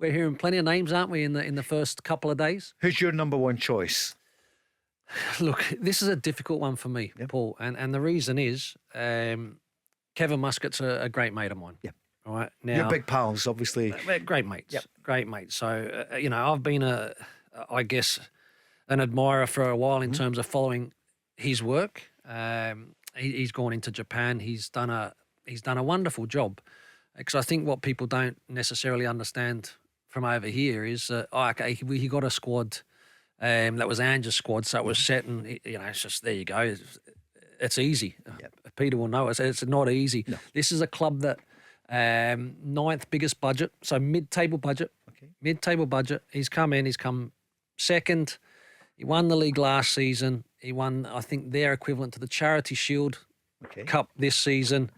We're hearing plenty of names, aren't we, in the first couple of days? Who's your number one choice? Look, this is a difficult one for me, Paul, and the reason is Kevin Muscat's a great mate of mine. Yeah. All right. Now, You're big pals, obviously. we're great mates. Yep. Great mates. So, I've been I guess, an admirer for a while in terms of following his work. He's gone into Japan. He's done a wonderful job. Because I think what people don't necessarily understand from over here is that, he got a squad that was Ange's squad, so it was set, and it's just, there you go. It's easy. Yep. Peter will know it's not easy. No. This is a club that 9th biggest budget, so mid-table budget. Okay. Mid-table budget. He's come second. He won the league last season. He won, I think, their equivalent to the Charity Shield Cup this season,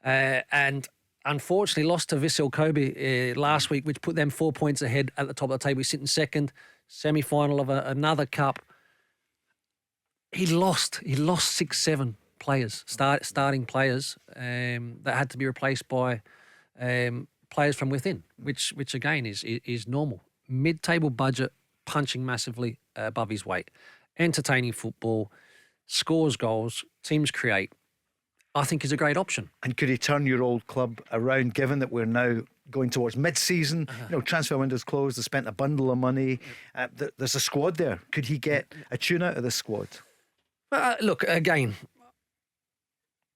and unfortunately lost to Vissel Kobe last week, which put them 4 points ahead at the top of the table. He's sitting second, semi-final of another cup. He lost 6-7 players, starting players that had to be replaced by players from within, which again is normal. Mid-table budget, punching massively above his weight, entertaining football, scores goals, teams create. I think is a great option. And could he turn your old club around, given that we're now going towards mid-season? Transfer window's closed. They spent a bundle of money. There's a squad there. Could he get a tune out of this squad? Look, again,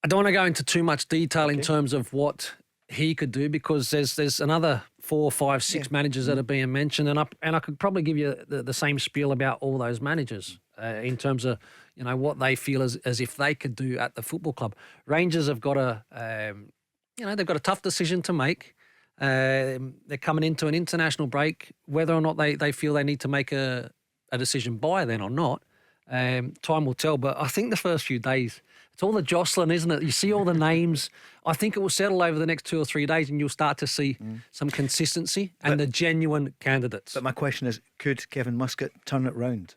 I don't want to go into too much detail in terms of what he could do, because there's another 4, 5, 6 managers that are being mentioned, and I could probably give you the same spiel about all those managers in terms of what they feel as if they could do at the football club. Rangers have got they've got a tough decision to make. They're coming into an international break. Whether or not they feel they need to make a decision by then or not, time will tell. But I think the first few days, it's all the jostling, isn't it? You see all the names. I think it will settle over the next 2 or 3 days, and you'll start to see some consistency and the genuine candidates. But my question is, could Kevin Muscat turn it round?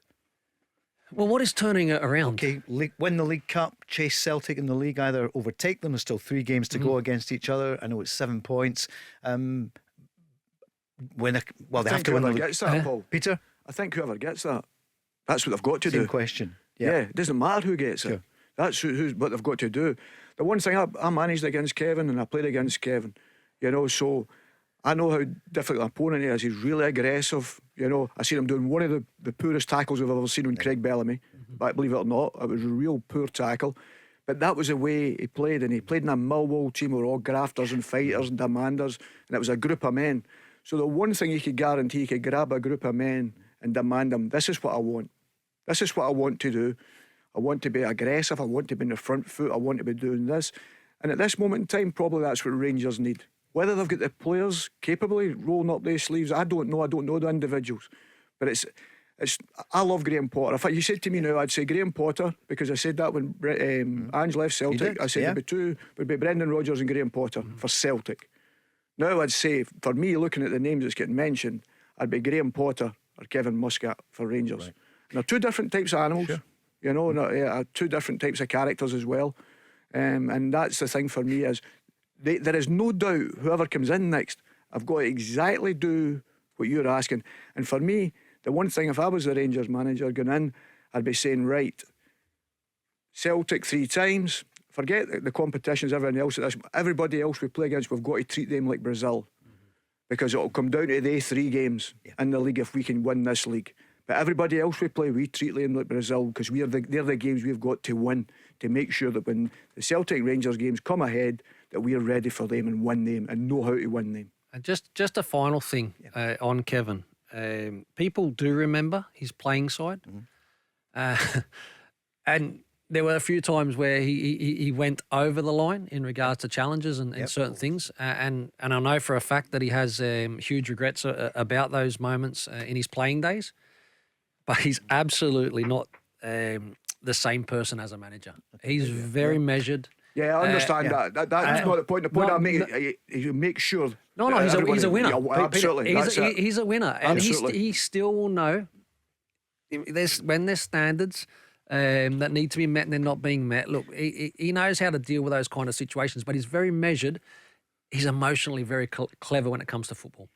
Well, what is turning it around? Okay, win the League Cup, chase Celtic in the league, either overtake them. There's still 3 games to go against each other. I know it's 7 points. They have to win the league. Gets that, Paul. Peter? I think whoever gets that, that's what they've got to do. Same question. Yeah, it doesn't matter who gets it. That's who's what they've got to do. The one thing I managed against Kevin, and I played against Kevin, so I know how difficult an opponent he is. He's really aggressive. I seen him doing one of the poorest tackles I've ever seen on Craig Bellamy. But believe it or not, it was a real poor tackle. But that was the way he played, and he played in a Millwall team with all grafters and fighters and demanders, and it was a group of men. So the one thing he could guarantee, he could grab a group of men and demand them. This is what I want. This is what I want to do. I want to be aggressive. I want to be in the front foot. I want to be doing this. And at this moment in time, probably that's what Rangers need. Whether they've got the players capably rolling up their sleeves, I don't know. I don't know the individuals. But it's. I love Graham Potter. If you said to me now, I'd say Graham Potter, because I said that when Ange left Celtic. I said would be Brendan Rodgers and Graham Potter for Celtic. Now I'd say, for me, looking at the names that's getting mentioned, I'd be Graham Potter or Kevin Muscat for Rangers. Right. And they're 2 different types of animals. Sure. And 2 different types of characters as well. And that's the thing for me is there is no doubt whoever comes in next, I've got to exactly do what you're asking. And for me, the one thing, if I was the Rangers manager going in, I'd be saying, right, Celtic 3 times, forget the competitions, everything else. Everybody else we play against, we've got to treat them like Brazil, because it'll come down to the 3 games in the league if we can win this league. But everybody else we play, we treat them like Brazil, because they're the games we've got to win, to make sure that when the Celtic Rangers games come ahead, that we're ready for them and win them and know how to win them. And just a final thing on Kevin. People do remember his playing side. And there were a few times where he went over the line in regards to challenges and certain things. And I know for a fact that he has huge regrets about those moments in his playing days. But he's absolutely not the same person as a manager. He's very measured. Yeah, I understand that. That's not the point. The point I'm making, you make sure. No, he's a winner. Yeah, absolutely. He's a winner. And he still will know when there's standards that need to be met and they're not being met. Look, he knows how to deal with those kind of situations, but he's very measured. He's emotionally very clever when it comes to football.